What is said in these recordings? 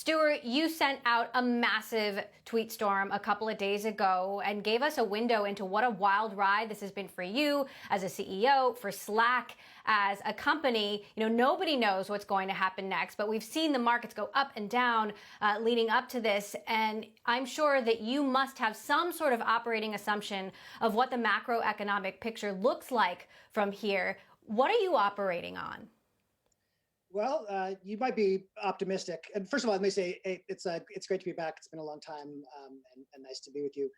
Stewart, you sent out a massive tweet storm a couple of days ago and gave us a window into what a wild ride this has been for you as a CEO, for Slack as a company. Nobody knows what's going to happen next, but we've seen the markets go up and down leading up to this. And I'm sure that you must have some sort of operating assumption of what the macroeconomic picture looks like from here. What are you operating on? Well, you might be optimistic. And first of all, let me say it's great to be back. It's been a long time, and nice to be with you.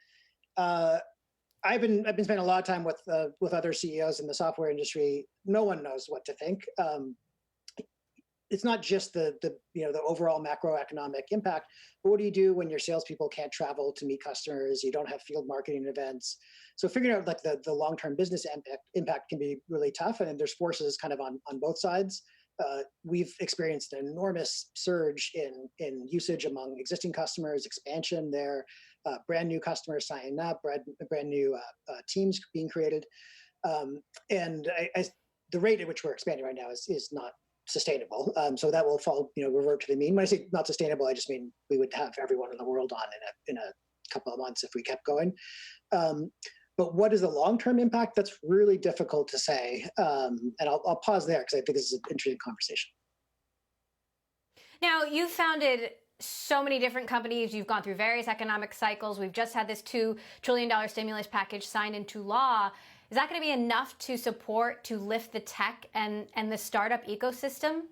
I've been spending a lot of time with other CEOs in the software industry. No one knows what to think. It's not just the overall macroeconomic impact, but what do you do when your salespeople can't travel to meet customers? You don't have field marketing events. So figuring out like the long-term business impact can be really tough, and there's forces kind of on both sides. We've experienced an enormous surge in usage among existing customers, expansion there, brand new customers signing up, brand new teams being created, and the rate at which we're expanding right now is not sustainable. So that will revert to the mean. When I say not sustainable, I just mean we would have everyone in the world on in a couple of months if we kept going. But what is the long-term impact? That's really difficult to say. And I'll pause there because I think this is an interesting conversation. Now, you've founded so many different companies. You've gone through various economic cycles. We've just had this $2 trillion stimulus package signed into law. Is that going to be enough to lift the tech and the startup ecosystem?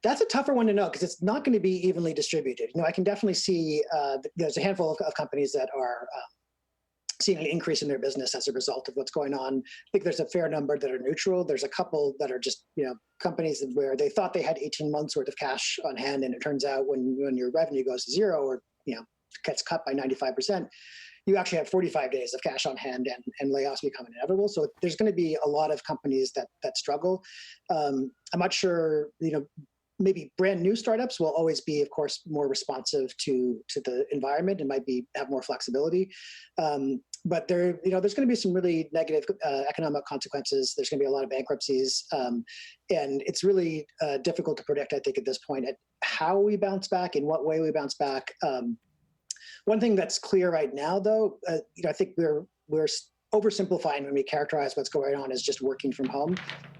That's a tougher one to know because it's not going to be evenly distributed. I can definitely see there's a handful of companies that are seeing an increase in their business as a result of what's going on. I think there's a fair number that are neutral. There's a couple that are just, companies where they thought they had 18 months worth of cash on hand, and it turns out when your revenue goes to zero or, gets cut by 95%, you actually have 45 days of cash on hand, and layoffs become inevitable. So there's going to be a lot of companies that struggle. I'm not sure, maybe brand new startups will always be, of course, more responsive to the environment and might have more flexibility. But there's going to be some really negative economic consequences. There's going to be a lot of bankruptcies, and it's really difficult to predict, I think, at this point, at how we bounce back, in what way we bounce back. One thing that's clear right now, though, I think we're oversimplifying when we characterize what's going on as just working from home,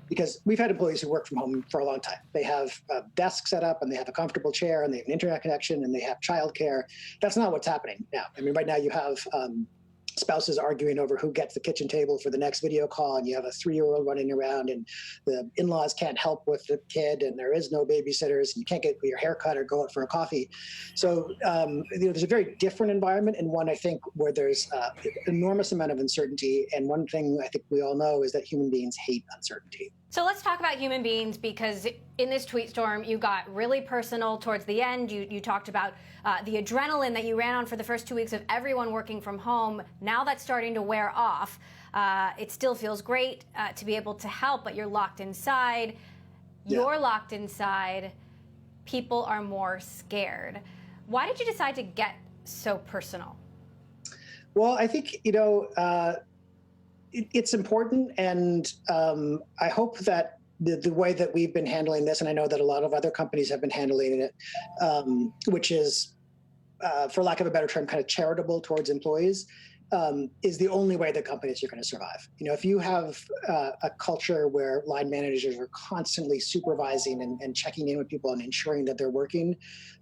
because we've had employees who work from home for a long time. They have a desk set up, and they have a comfortable chair, and they have an internet connection, and they have childcare. That's not what's happening now. I mean, right now you have spouses arguing over who gets the kitchen table for the next video call, and you have a 3-year-old running around, and the in-laws can't help with the kid, and there is no babysitters, and you can't get your hair cut or go out for a coffee. So there's a very different environment, and one, I think, where there's an enormous amount of uncertainty. And one thing I think we all know is that human beings hate uncertainty. So let's talk about human beings, because in this tweet storm, you got really personal towards the end. You talked about the adrenaline that you ran on for the first 2 weeks of everyone working from home. Now that's starting to wear off. It still feels great to be able to help, but you're locked inside. Yeah. You're locked inside. People are more scared. Why did you decide to get so personal? Well, I think, it's important, and I hope that the way that we've been handling this, and I know that a lot of other companies have been handling it, which is, for lack of a better term, kind of charitable towards employees, is the only way that companies are going to survive. If you have a culture where line managers are constantly supervising and checking in with people and ensuring that they're working,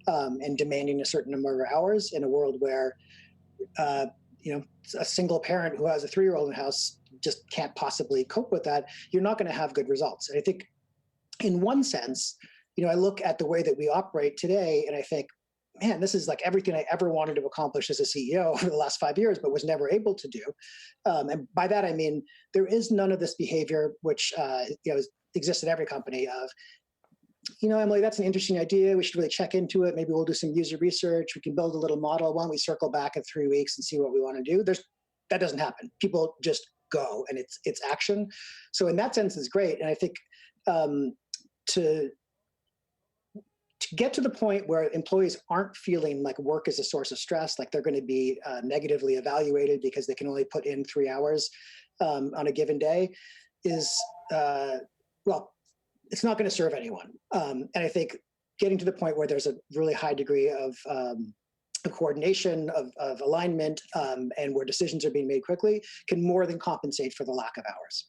and demanding a certain number of hours in a world where a single parent who has a 3-year-old in the house just can't possibly cope with that, you're not going to have good results. And I think in one sense, I look at the way that we operate today, and I think, man, this is like everything I ever wanted to accomplish as a CEO over the last 5 years, but was never able to do. And by that, I mean, there is none of this behavior, which exists in every company of, Emily, that's an interesting idea. We should really check into it. Maybe we'll do some user research. We can build a little model. Why don't we circle back in 3 weeks and see what we want to do? That doesn't happen. People just go, and it's action. So in that sense, it's great. And I think to get to the point where employees aren't feeling like work is a source of stress, like they're going to be negatively evaluated because they can only put in 3 hours on a given day, is, well, it's not going to serve anyone. And I think getting to the point where there's a really high degree of coordination, of alignment, and where decisions are being made quickly can more than compensate for the lack of hours.